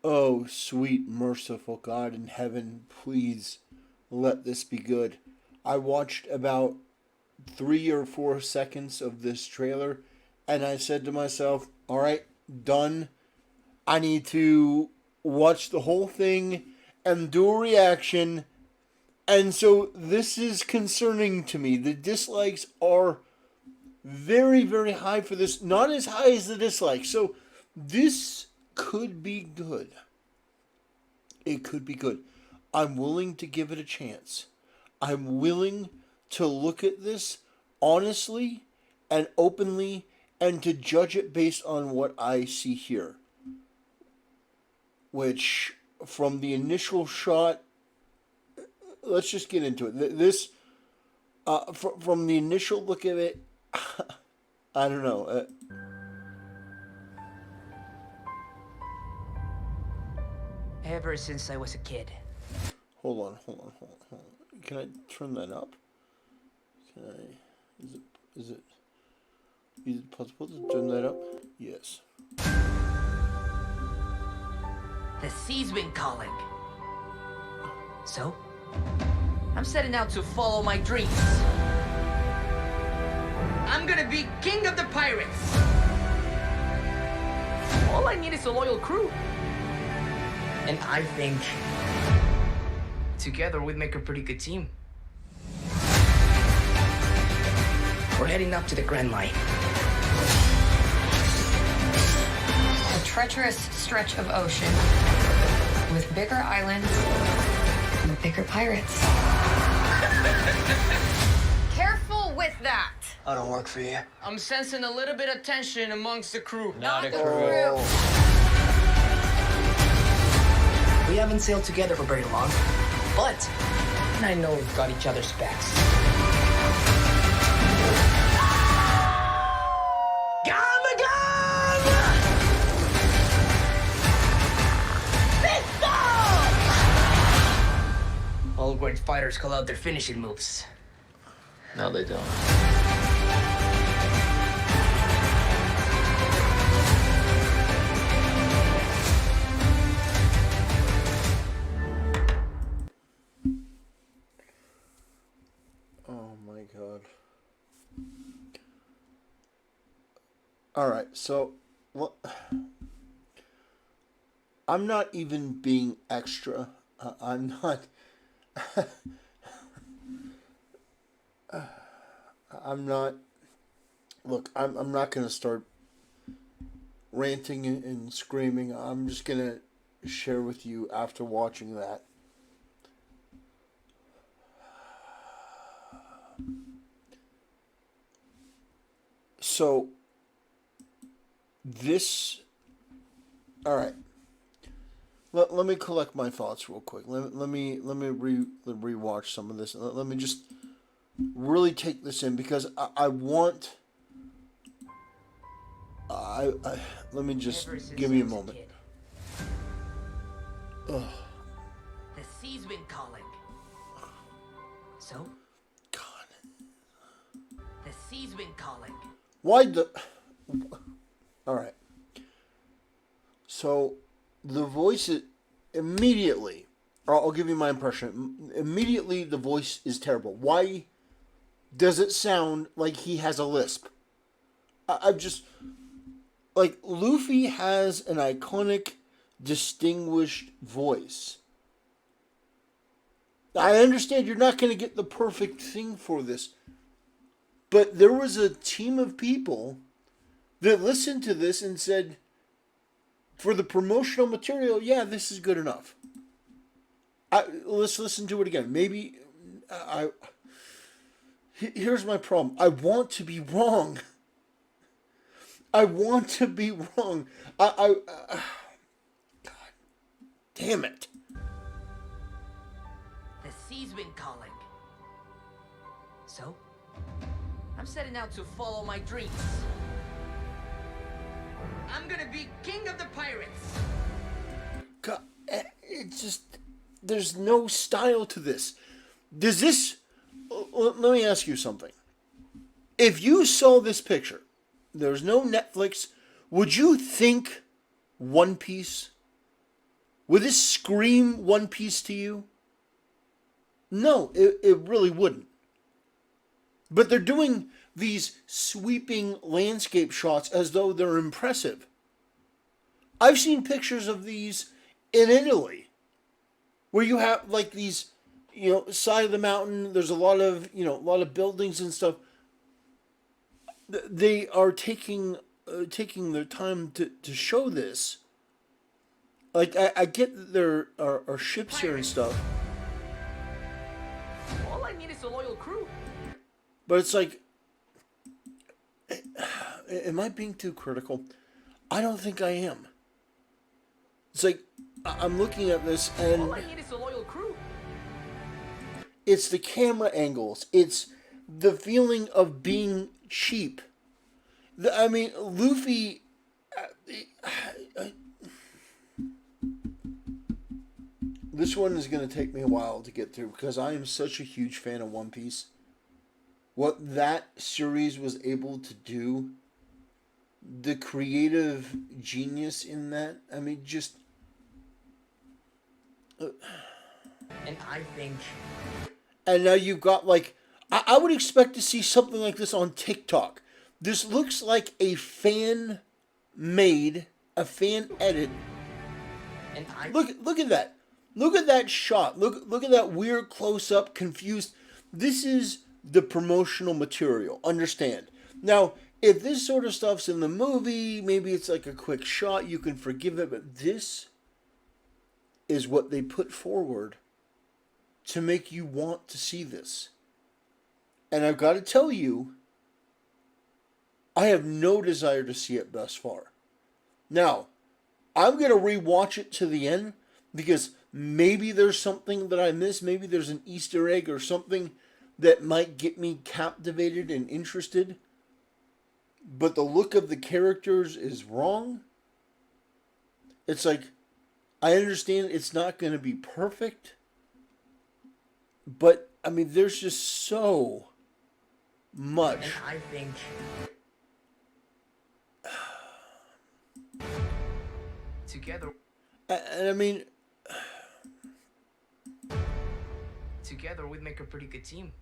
Oh, sweet, merciful God in heaven, please let this be good. I watched about 3 or 4 seconds of this trailer and I said to myself, all right, done. I need to watch the whole thing and do a reaction. And so this is concerning to me. The dislikes are very, very high for this. Not as high as the dislikes. So this could be good. It could be good. I'm willing to give it a chance. I'm willing to look at this honestly and openly and to judge it based on what I see here. Which, from the initial shot, let's just get into it. This, from the initial look of it, I don't know. Ever since I was a kid. Hold on. Can I turn that up? Can I? Is it? Is it? Is it possible to turn that up? Yes. The sea's been calling. So, I'm setting out to follow my dreams. I'm gonna be king of the pirates. All I need is a loyal crew. And I think together we'd make a pretty good team. We're heading up to the Grand Line. A treacherous stretch of ocean with bigger islands and bigger pirates. Careful with that. I don't work for you. I'm sensing a little bit of tension amongst the crew. Not a crew. We haven't sailed together for very long, but I know we've got each other's backs. All great fighters call out their finishing moves. No, they don't. Oh my God. All right, so well, I'm not even being extra. I'm not. I'm not. Look, I'm not gonna start ranting and screaming. I'm just gonna share with you after watching that. So this. All right. Let me collect my thoughts real quick. Let me rewatch some of this. Let me just really take this in because I want. I let me just give me a moment. Ugh. The sea's been calling. So? God. The sea's been calling. Why the? All right. So, the voice is immediately. I'll give you my impression. Immediately, the voice is terrible. Why does it sound like he has a lisp? I've just like Luffy has an iconic, distinguished voice. I understand you're not going to get the perfect thing for this, but there was a team of people that listened to this and said, for the promotional material, yeah, this is good enough. Let's listen to it again. Maybe here's my problem. I want to be wrong. I want to be wrong. God damn it. The sea's been calling. So? I'm setting out to follow my dreams. I'm gonna be king of the pirates. God, it's just there's no style to this. Does this? Let me ask you something. If you saw this picture, there's no Netflix. Would you think One Piece? Would this scream One Piece to you? No, it really wouldn't. But they're doing these sweeping landscape shots as though they're impressive. I've seen pictures of these in Italy, where you have like these, side of the mountain. There's a lot of buildings and stuff. They are taking their time to show this. Like I get that there are ships here and stuff, All I need is a loyal crew. but it's like, am I being too critical? I don't think I am. It's like I'm looking at this and All I need is a loyal crew. it's the camera angles. It's the feeling of being cheap. I mean, Luffy. This one is going to take me a while to get through because I am such a huge fan of One Piece. What that series was able to do, the creative genius in that, I mean, just. And I think. And now you've got, like, I would expect to see something like this on TikTok. This looks like a fan edit. And I. Look at that. Look at that shot. Look at that weird close up, confused. This is the promotional material. Understand? Now, if this sort of stuff's in the movie, maybe it's like a quick shot, you can forgive it, but this is what they put forward to make you want to see this. And I've got to tell you, I have no desire to see it thus far. Now, I'm going to rewatch it to the end because maybe there's something that I missed. Maybe there's an Easter egg or something that might get me captivated and interested. But the look of the characters is wrong. It's like, I understand it's not going to be perfect. But, I mean, there's just so much. And I think. Together. And I mean, Together we'd make a pretty good team.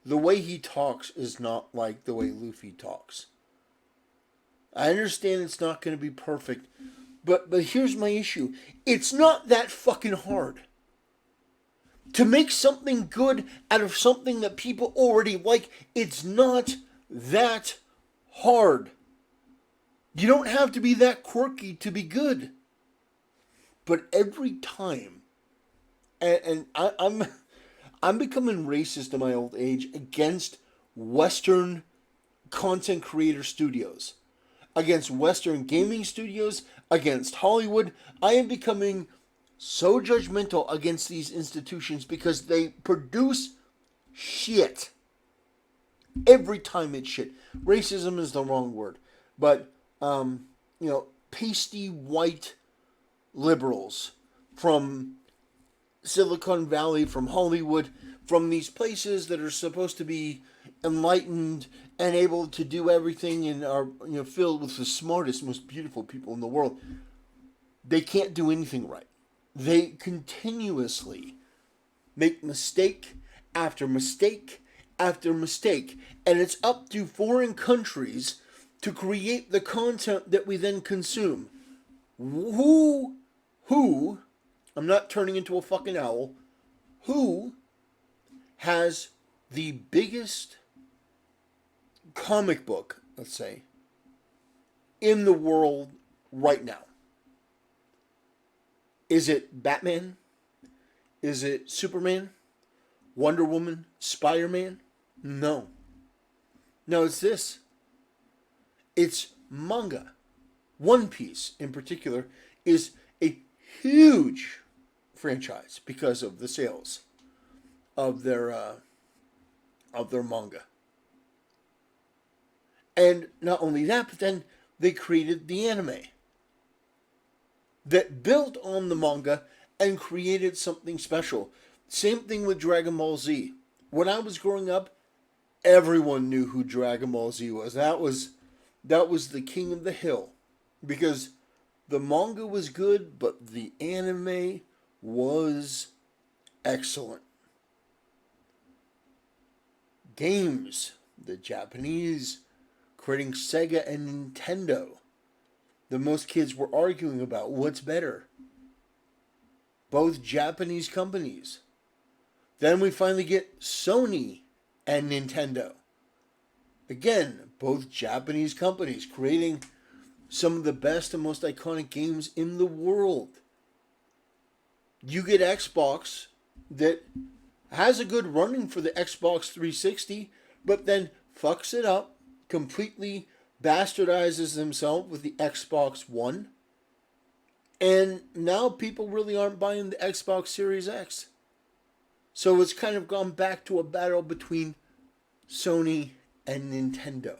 the way he talks is not like the way Luffy talks. I understand it's not going to be perfect, but here's my issue. It's not that fucking hard. To make something good out of something that people already like, it's not that hard. You don't have to be that quirky to be good. But every time, and I'm becoming racist in my old age against Western content creator studios, against Western gaming studios, against Hollywood. I am becoming so judgmental against these institutions because they produce shit. Every time it's shit. Racism is the wrong word. But, pasty white liberals from Silicon Valley, from Hollywood, from these places that are supposed to be enlightened and able to do everything and are filled with the smartest, most beautiful people in the world. They can't do anything right. They continuously make mistake after mistake after mistake, and it's up to foreign countries to create the content that we then consume. Who, I'm not turning into a fucking owl, who has the biggest comic book, let's say, in the world right now? Is it Batman? Is it Superman? Wonder Woman? Spider-Man? No. No, it's this. It's manga. One Piece, in particular, is a huge franchise because of the sales of their manga. And not only that, but then they created the anime that built on the manga and created something special. Same thing with Dragon Ball Z. When I was growing up, everyone knew who Dragon Ball Z was. That was the king of the hill. because the manga was good, but the anime was excellent. Games, the Japanese creating Sega and Nintendo. The most kids were arguing about what's better. Both Japanese companies. Then we finally get Sony and Nintendo. Again, both Japanese companies creating some of the best and most iconic games in the world. You get Xbox that has a good running for the Xbox 360, but then fucks it up, completely bastardizes himself with the Xbox One. And now people really aren't buying the Xbox Series X. So it's kind of gone back to a battle between Sony and Nintendo.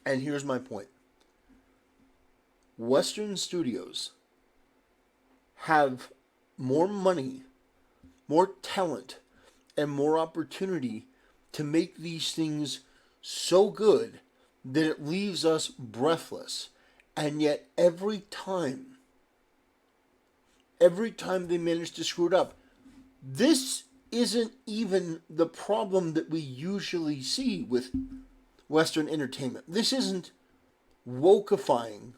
And here's my point. Western studios have more money, more talent, and more opportunity to make these things so good that it leaves us breathless. And yet every time they manage to screw it up, this isn't even the problem that we usually see with Western entertainment. This isn't wokeifying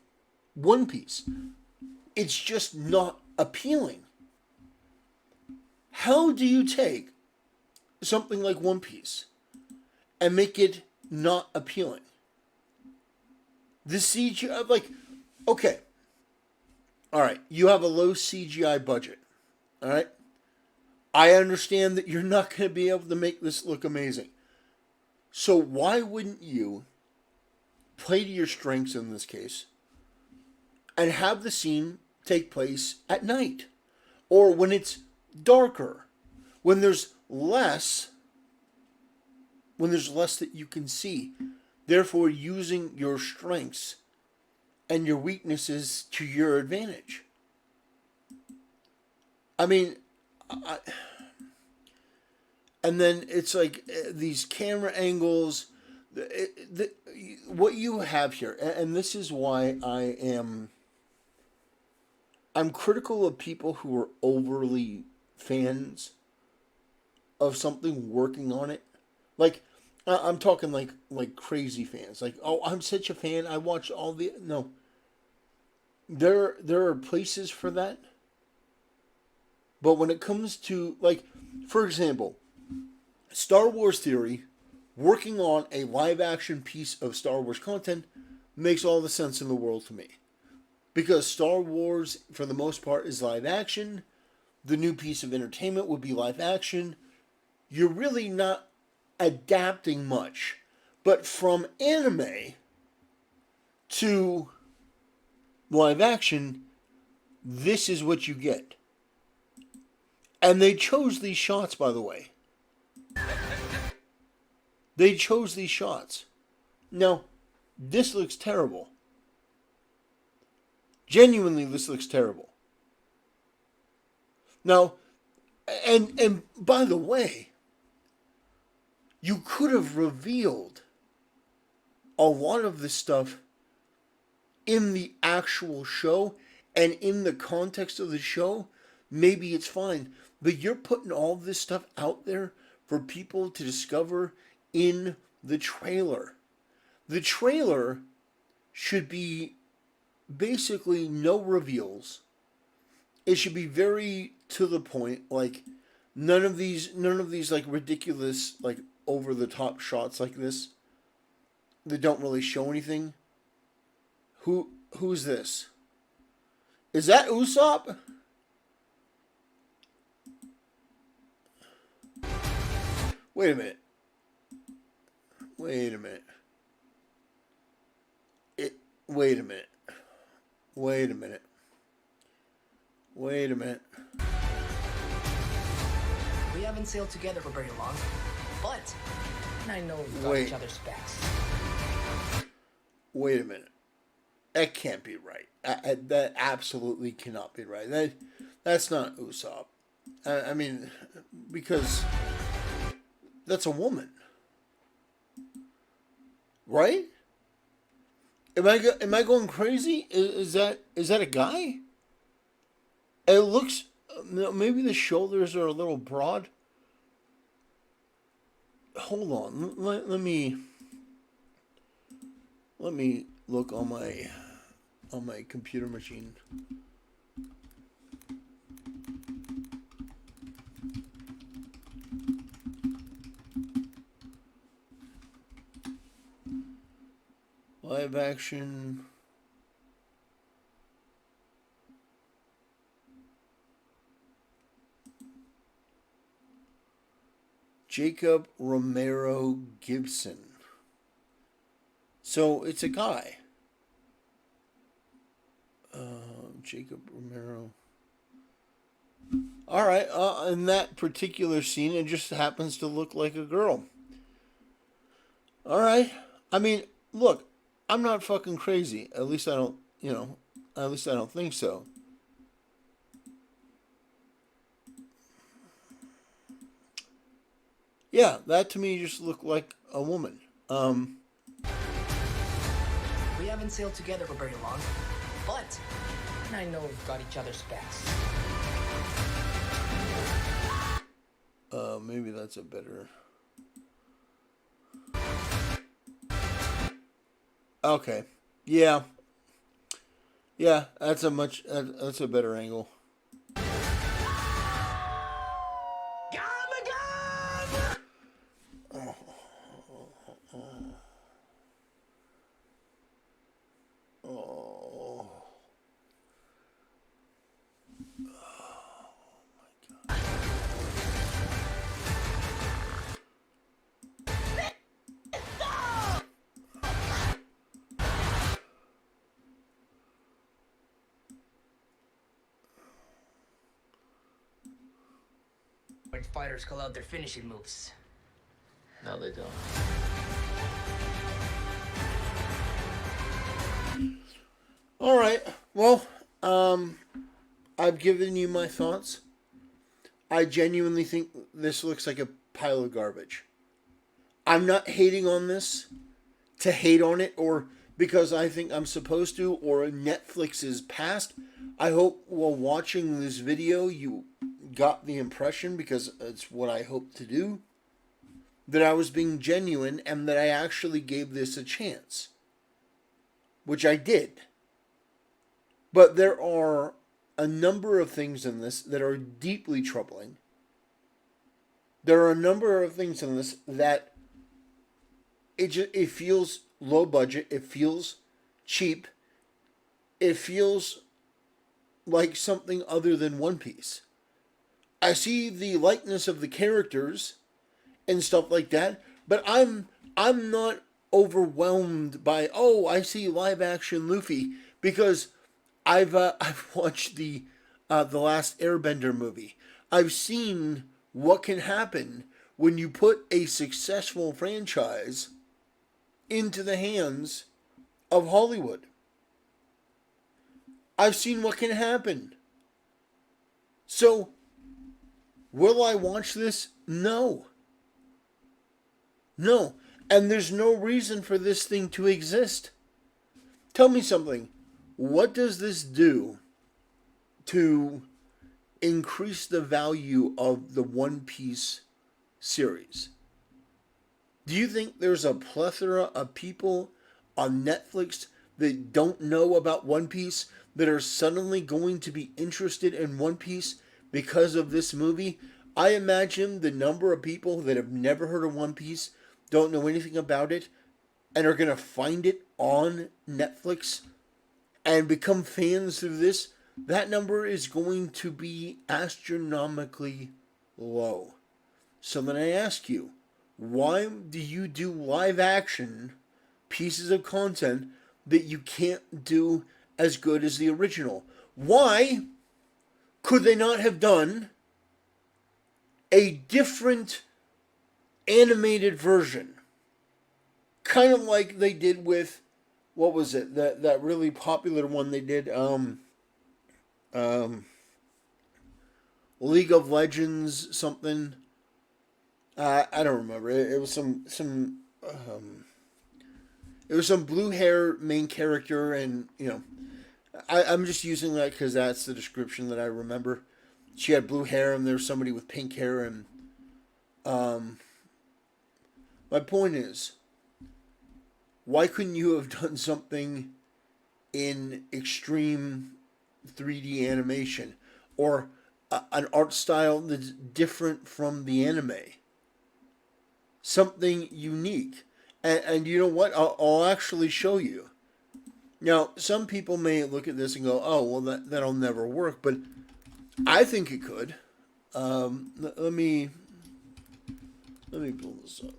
One Piece. It's just not appealing. How do you take something like One Piece and make it not appealing? The CGI, like, okay. Alright, you have a low CGI budget. Alright? I understand that you're not going to be able to make this look amazing. So why wouldn't you play to your strengths in this case and have the scene take place at night? Or when it's darker, when there's less that you can see, therefore using your strengths and your weaknesses to your advantage. I mean, and then it's like these camera angles, what you have here, and this is why I'm critical of people who are overly fans of something working on it. Like, I'm talking like crazy fans. Like, oh, I'm such a fan. I watch all the... No. There are places for that. But when it comes to, like, for example, Star Wars Theory working on a live-action piece of Star Wars content makes all the sense in the world to me. Because Star Wars, for the most part, is live action. The new piece of entertainment would be live action. You're really not adapting much. But from anime to live action, this is what you get. And they chose these shots, by the way. They chose these shots. Now, this looks terrible. Genuinely, this looks terrible. Now, and by the way, you could have revealed a lot of this stuff in the actual show and in the context of the show. Maybe it's fine, but you're putting all this stuff out there for people to discover in the trailer. The trailer should be basically no reveals. It should be very to the point, like none of these like ridiculous, like over the top shots like this that don't really show anything. Who's this? Is that Usopp? Wait a minute. Wait a minute. Wait a minute. Wait a minute. Wait a minute. We haven't sailed together for very long, but I know we've got Wait. each other's backs. Wait a minute. That can't be right. That absolutely cannot be right. That's not Usopp. I mean, because that's a woman. Right? Am I going crazy? Is that a guy? It looks maybe the shoulders are a little broad. Hold on. Let me look on my computer machine. Live action. Jacob Romero Gibson. So it's a guy. Jacob Romero. All right. In that particular scene, it just happens to look like a girl. All right. I mean, look, I'm not fucking crazy. At least I don't, at least I don't think so. Yeah, that to me just looked like a woman. We haven't sailed together for very long, but I know we've got each other's backs. Maybe that's a better. Okay. Yeah. Yeah, that's a better angle. When fighters call out their finishing moves. No, they don't. All right. Well, I've given you my thoughts. I genuinely think this looks like a pile of garbage. I'm not hating on this to hate on it or because I think I'm supposed to or Netflix is past. I hope while watching this video you got the impression, because it's what I hope to do, that I was being genuine and that I actually gave this a chance. Which I did. But there are a number of things in this that are deeply troubling. There are a number of things in this that it feels low budget, it feels cheap, it feels like something other than One Piece. I see the likeness of the characters and stuff like that, but I'm not overwhelmed by, oh, I see live action Luffy, because I've watched the last Airbender movie. I've seen what can happen when you put a successful franchise into the hands of Hollywood. I've seen what can happen. So, will I watch this? No. No. And there's no reason for this thing to exist. Tell me something. What does this do to increase the value of the One Piece series? Do you think there's a plethora of people on Netflix that don't know about One Piece that are suddenly going to be interested in One Piece because of this movie? I imagine the number of people that have never heard of One Piece, don't know anything about it, and are going to find it on Netflix and become fans through this, that number is going to be astronomically low. So then I ask you, why do you do live action pieces of content that you can't do as good as the original? Why could they not have done a different animated version? Kind of like they did with, what was it? That really popular one they did, League of Legends something. I don't remember. It was some It was some blue hair main character, and I'm just using that because that's the description that I remember. She had blue hair, and there's somebody with pink hair, and my point is, why couldn't you have done something in extreme 3D animation, or an art style that's different from the anime? Something unique. And you know what? I'll actually show you. Now, some people may look at this and go, oh, well, that'll never work. But I think it could. Let me pull this up.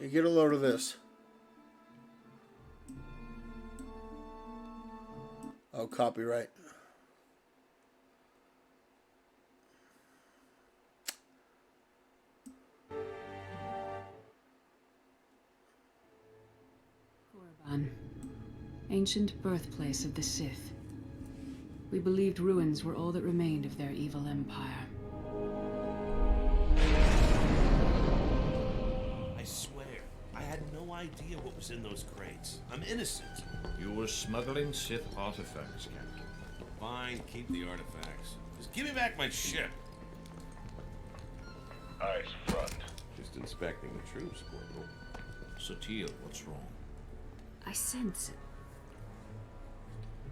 You get a load of this. Oh, copyright. Korriban, ancient birthplace of the Sith. We believed ruins were all that remained of their evil empire. I swear, I had no idea what was in those crates. I'm innocent. You were smuggling Sith artifacts, Captain. Fine, keep the artifacts. Just give me back my ship. Eyes front. Just inspecting the troops, Corporal. Satele, what's wrong? I sense it.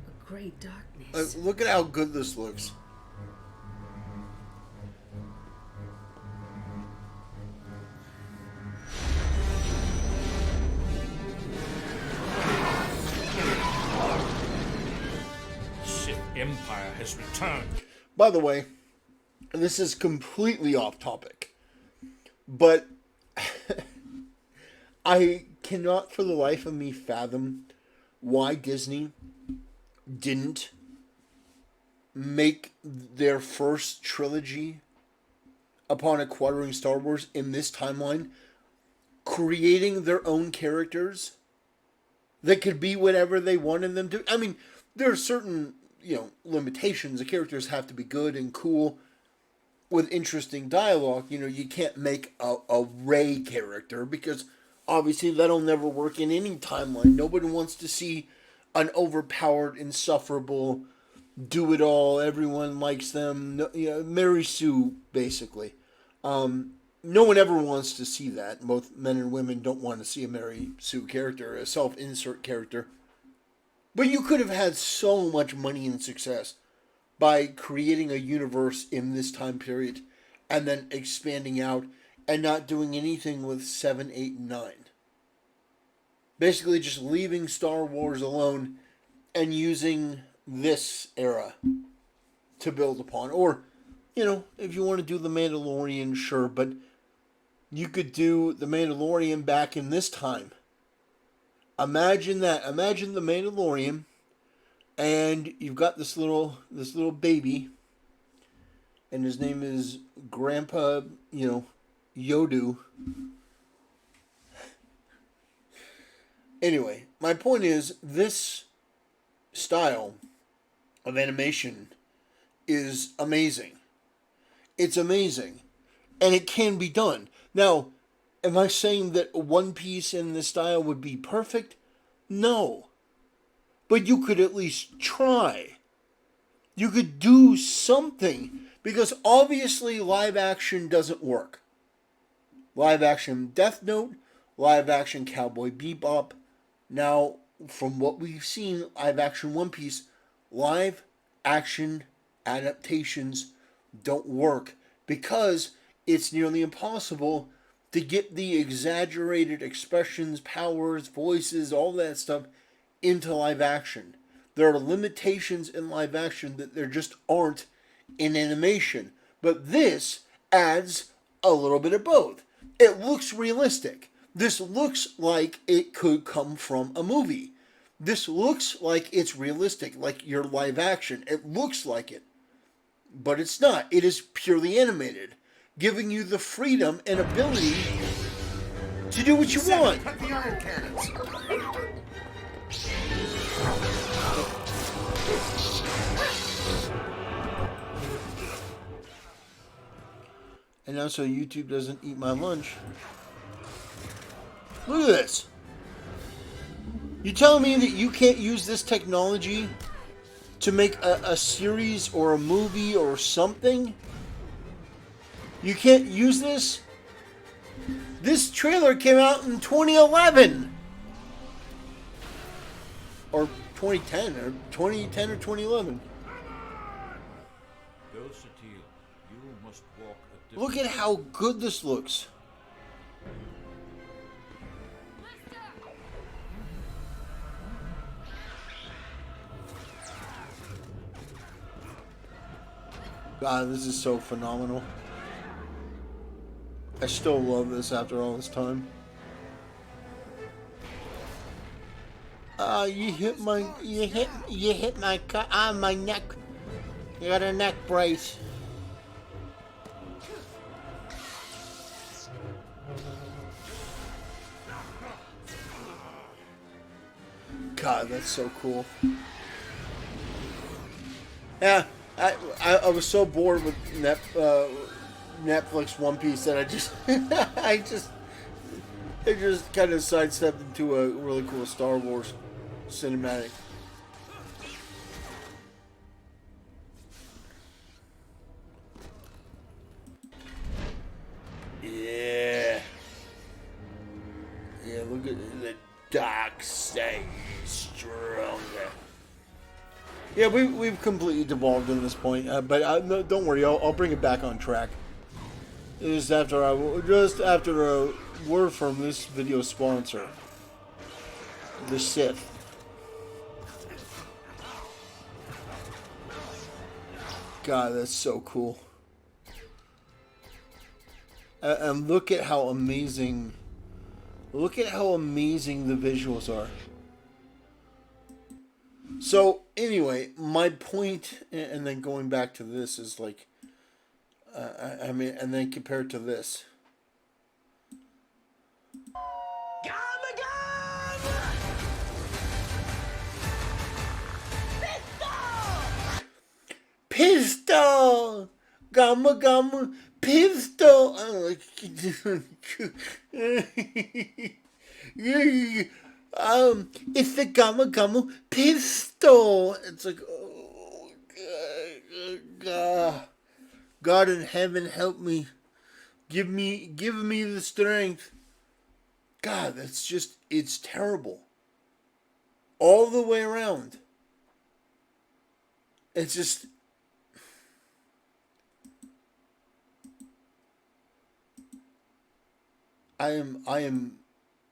A great darkness. Look at how good this looks. Sith Empire has returned. By the way, this is completely off topic, but I cannot for the life of me fathom why Disney didn't make their first trilogy upon acquiring Star Wars in this timeline, creating their own characters that could be whatever they wanted them to. I mean, there are certain, limitations. The characters have to be good and cool with interesting dialogue. You can't make a Rey character because obviously that'll never work in any timeline. Nobody wants to see an overpowered, insufferable, do-it-all, everyone likes them, Mary Sue, basically. No one ever wants to see that. Both men and women don't want to see a Mary Sue character, a self-insert character. But you could have had so much money and success by creating a universe in this time period and then expanding out and not doing anything with 7, 8, and 9. Basically just leaving Star Wars alone and using this era to build upon. Or, if you want to do The Mandalorian, sure, but you could do The Mandalorian back in this time. Imagine that. Imagine The Mandalorian, and you've got this little baby, and his name is Grandpa, Yodu. Anyway, my point is, this style of animation is amazing. It's amazing. And it can be done. Now, am I saying that One Piece in this style would be perfect? No. But you could at least try. You could do something. Because obviously live action doesn't work. Live action Death Note, live action Cowboy Bebop. Now, from what we've seen, live action One Piece, live action adaptations don't work because it's nearly impossible to get the exaggerated expressions, powers, voices, all that stuff into live action. There are limitations in live action that there just aren't in animation. But this adds a little bit of both. It looks realistic. This looks like it could come from a movie. This looks like it's realistic, like your live action. It looks like it. But it's not. It is purely animated, giving you the freedom and ability to do what you want. Cut the iron cannons. And now so YouTube doesn't eat my lunch. Look at this. You telling me that you can't use this technology to make a series or a movie or something? You can't use this? This trailer came out in 2011. Or 2010, or 2010 or 2011. Go, Satil. You must walk a different Look at how good this looks. God, this is so phenomenal. I still love this after all this time. You hit my my neck. You got a neck brace. God, that's so cool. Yeah, I was so bored with Netflix One Piece that I just it just kind of sidestepped into a really cool Star Wars cinematic. Yeah. Yeah, look at the dark side stronger. Yeah, we've completely devolved at this point, but no, don't worry, I'll bring it back on track. Just after a word from this video sponsor, the Sith. God, that's so cool. And look at how amazing. Look at how amazing the visuals are. So anyway, my point, and then going back to this is like, I mean, and then compared to this. Pistol! Gamma gamma pistol! It's the gamma gamma pistol! It's like, oh, God. God in heaven, help me. Give me the strength. God, that's just, it's terrible. All the way around. It's just, I am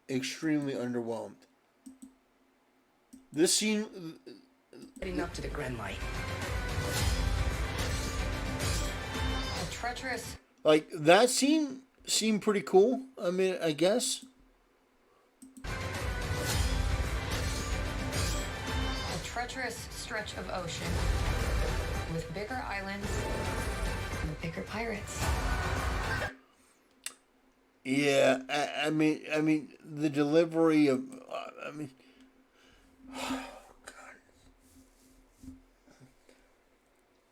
extremely underwhelmed. This scene, Heading up to the Grand Light. A treacherous. like that scene seemed pretty cool. I mean, I guess. A treacherous stretch of ocean with bigger islands and bigger pirates. Yeah, I mean, the delivery of, I mean, oh, God.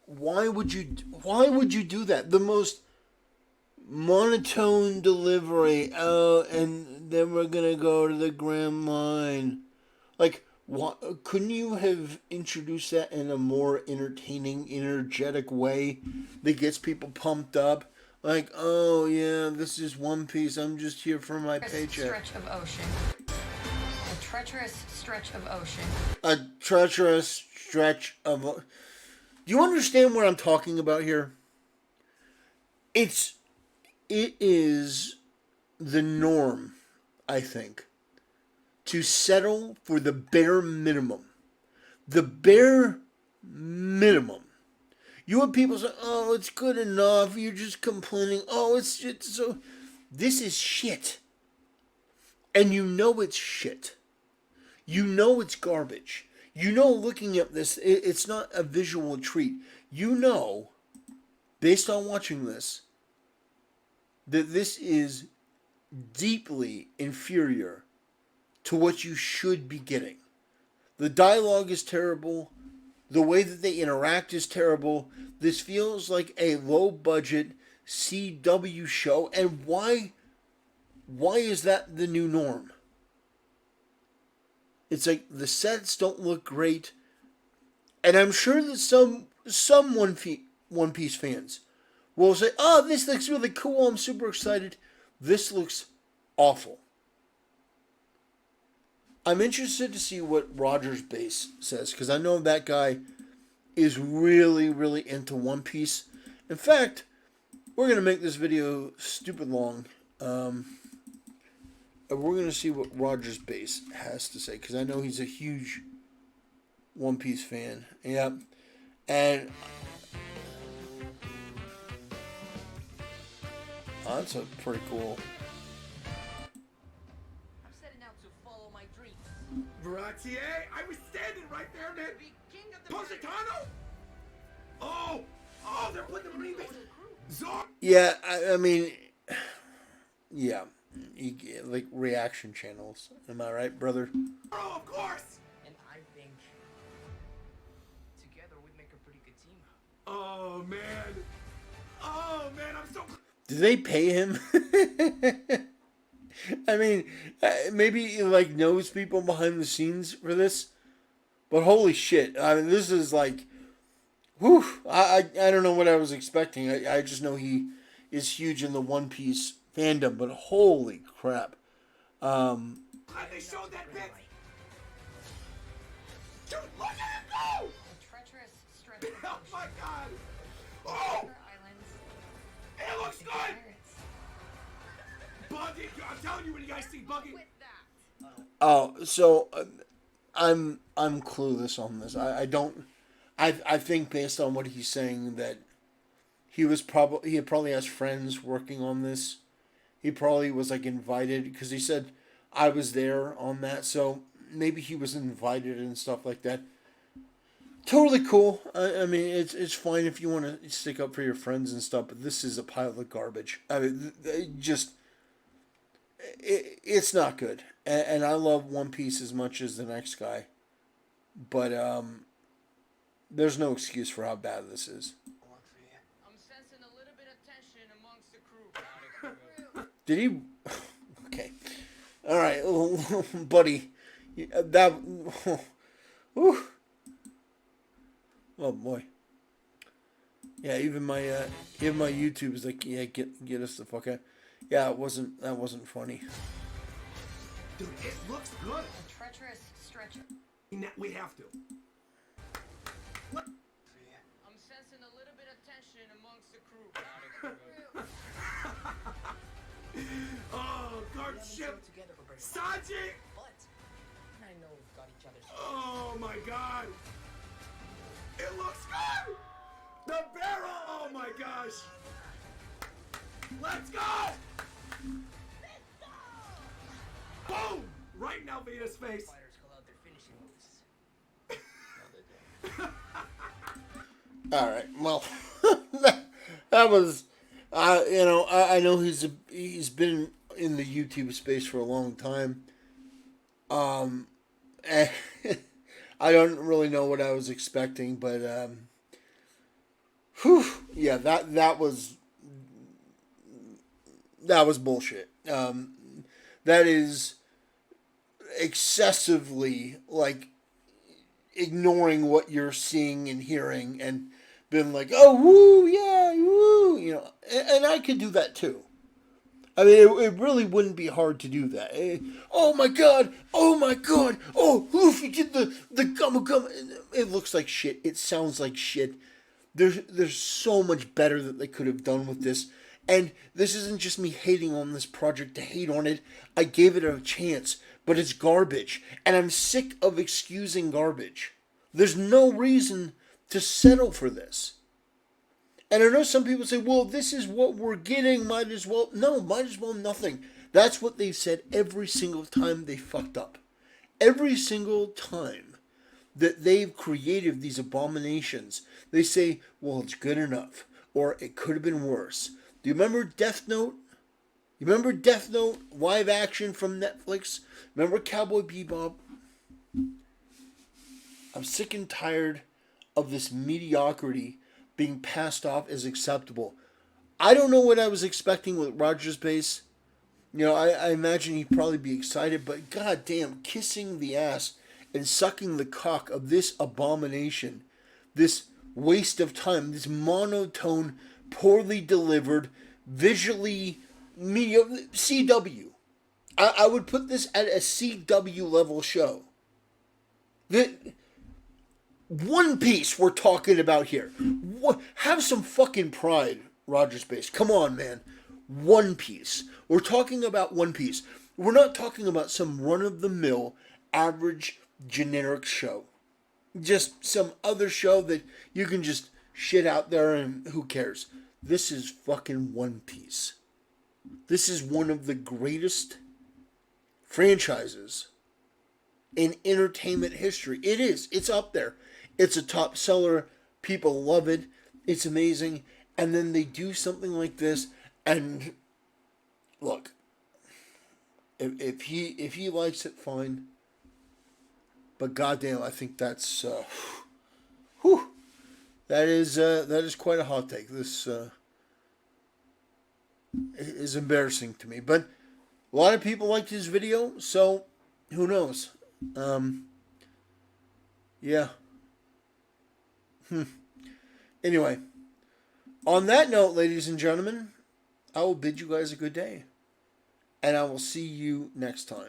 Why would you do that? The most monotone delivery. Oh, and then we're gonna go to the Grand Line. Like, what? Couldn't you have introduced that in a more entertaining, energetic way that gets people pumped up? Like, oh yeah, this is One Piece. I'm just here for my paycheck. Stretch of ocean. A treacherous stretch of ocean. A treacherous stretch of. Do you understand what I'm talking about here? It is the norm, I think, to settle for the bare minimum. The bare minimum. You have people say, oh, it's good enough. You're just complaining. Oh, it's shit. So, this is shit. And you know it's shit. You know it's garbage. You know, looking at this, it's not a visual treat. You know, based on watching this, that this is deeply inferior to what you should be getting. The dialogue is terrible. The way that they interact is terrible. This feels like a low-budget CW show, and why is that the new norm? It's like the sets don't look great, and I'm sure that some One Piece fans will say, "Oh, this looks really cool. I'm super excited." This looks awful. I'm interested to see what Rogers Base says, because I know that guy is really, really into One Piece. In fact, we're going to make this video stupid long. And we're going to see what Rogers Base has to say, because I know he's a huge One Piece fan. Yeah. And that's a pretty cool. I'm setting out to follow my dreams. Veratier, I was standing right there, man. Positano? Oh, they're putting the Marine base. Zor. Yeah, I mean, yeah, like reaction channels. Am I right, brother? Oh, of course. And I think together we'd make a pretty good team. Oh man, I'm so. Do they pay him? I mean, maybe he like knows people behind the scenes for this, but holy shit! I mean, this is like, whew! I don't know what I was expecting. I just know he is huge in the One Piece fandom, but holy crap! And they showed that bit. Dude, look at him go! A treacherous stretch of Oh my ocean. God! Oh, Bicker Islands. it looks good. Pirates. Buggy, I'm telling you when you guys see Buggy. Oh, so I'm clueless on this. I don't. I think based on what he's saying that he probably has friends working on this. He probably was like invited because he said I was there on that, so maybe he was invited and stuff like that. Totally cool. I mean, it's fine if you want to stick up for your friends and stuff, but this is a pile of garbage. I mean, it's not good. And I love One Piece as much as the next guy, but there's no excuse for how bad this is. I'm sensing a little bit of tension amongst the crew. Did he? Okay. All right, buddy. That. Whew. Oh boy. Yeah, even my YouTube is like, yeah, get us the fuck out. Yeah, that wasn't funny. Dude, it looks good. A treacherous stretch of We have to. What? I'm sensing a little bit of tension amongst the crew. Oh, guard We haven't ship. sailed together for very long, Sanji. but I know we've got each other's. Oh my God. It looks good. The barrel. Oh my gosh. Let's go. Boom! Right in Alveda's face. Fighters call out their finishing moves. All right. Well, that was, I know he's been in the YouTube space for a long time. And I don't really know what I was expecting, but yeah, that was bullshit. That is excessively like ignoring what you're seeing and hearing and been like, oh, woo, yeah, woo, and I could do that too. I mean, it really wouldn't be hard to do that. Oh my god, oh Luffy did the gumma gumma. It looks like shit. It sounds like shit. There's so much better that they could have done with this. And this isn't just me hating on this project to hate on it. I gave it a chance, but it's garbage. And I'm sick of excusing garbage. There's no reason to settle for this. And I know some people say, well, this is what we're getting, might as well nothing. That's what they've said every single time they fucked up. Every single time that they've created these abominations, they say, well, it's good enough, or it could have been worse. Do you remember Death Note? You remember Death Note, live action from Netflix? Remember Cowboy Bebop? I'm sick and tired of this mediocrity being passed off as acceptable. I don't know what I was expecting with Roger's base. You know, I imagine he'd probably be excited, but goddamn, kissing the ass and sucking the cock of this abomination, this waste of time, this monotone, poorly delivered, visually mediocre CW. I would put this at a CW level show. The One Piece we're talking about here. Have some fucking pride, Roger Space. Come on, man. One Piece. We're talking about One Piece. We're not talking about some run-of-the-mill, average, generic show. Just some other show that you can just shit out there and who cares. This is fucking One Piece. This is one of the greatest franchises in entertainment history. It is. It's up there. It's a top seller. People love it. It's amazing. And then they do something like this. And look, if he likes it, fine. But goddamn, I think that's that is quite a hot take. This is embarrassing to me. But a lot of people liked his video, so who knows? Yeah. Anyway, on that note, ladies and gentlemen, I will bid you guys a good day. And I will see you next time.